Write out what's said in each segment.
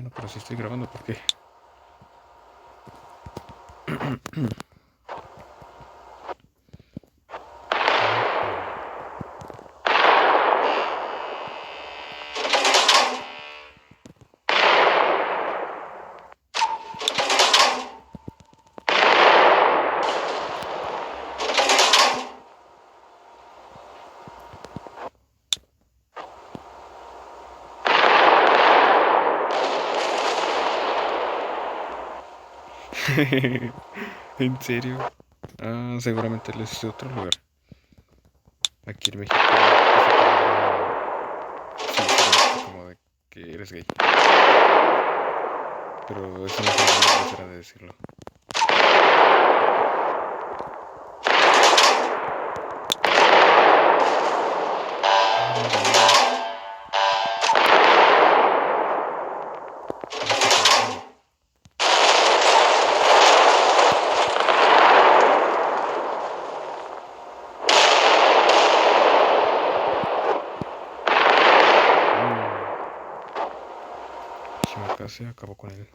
Bueno, pero sí estoy grabando porque... ¿En serio? Ah, seguramente les hice otro lugar. Aquí en México esa palabra sí significa como de que eres gay. Pero eso no es una grosera de decirlo. Shimakase acabó con él.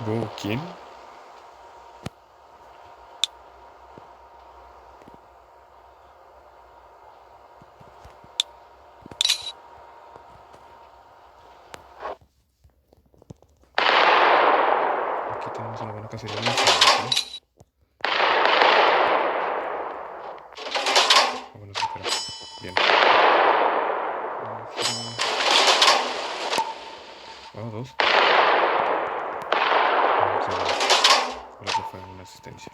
Wow, ¿quién? Aquí tenemos una buena cacería de incendios, ¿eh? Ah, bueno, sí, pero... Bien. Oh, dos. El otro fue una asistencia.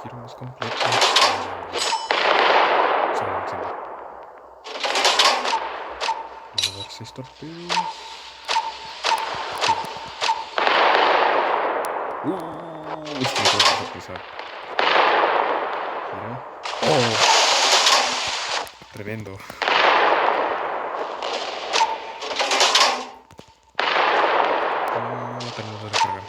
Giro más completo. Segundo incendio. Voy a dar 6 torpedos. Esto me tengo que sorpresar. Giro. ¡Oh! Tremendo. Tenemos que recargar.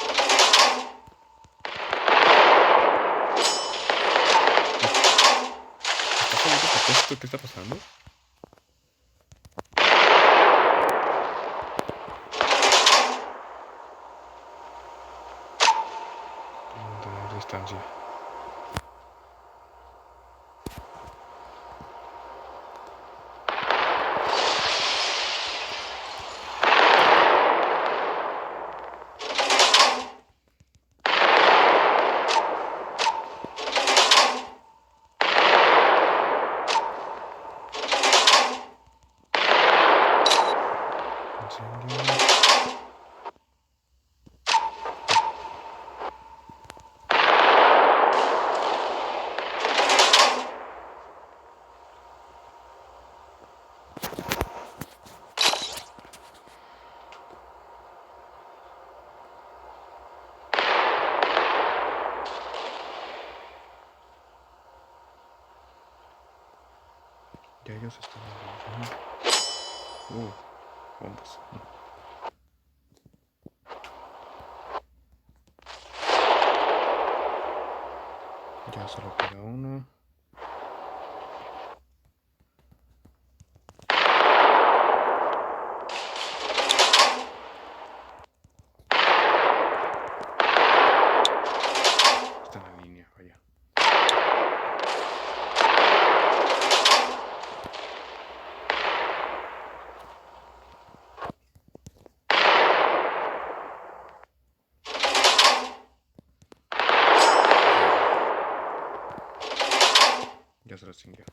¿Estás seguro que esto qué está pasando? Mantener distancia. Ya ellos están avanzando. Bombas. Ya solo queda uno. Está en la línea, vaya. Ya se lo extinguió.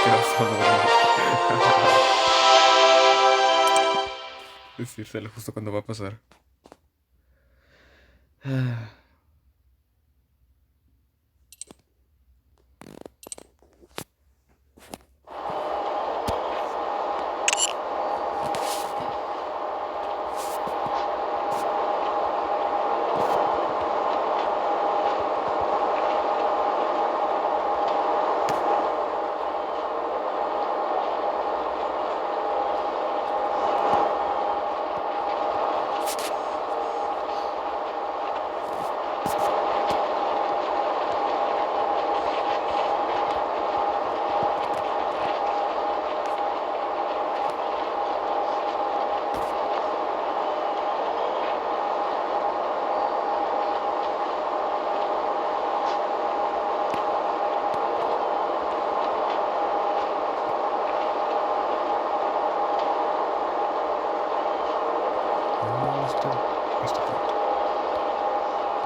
¿Qué pasó, bro? Decírselo justo cuando va a pasar. No, está.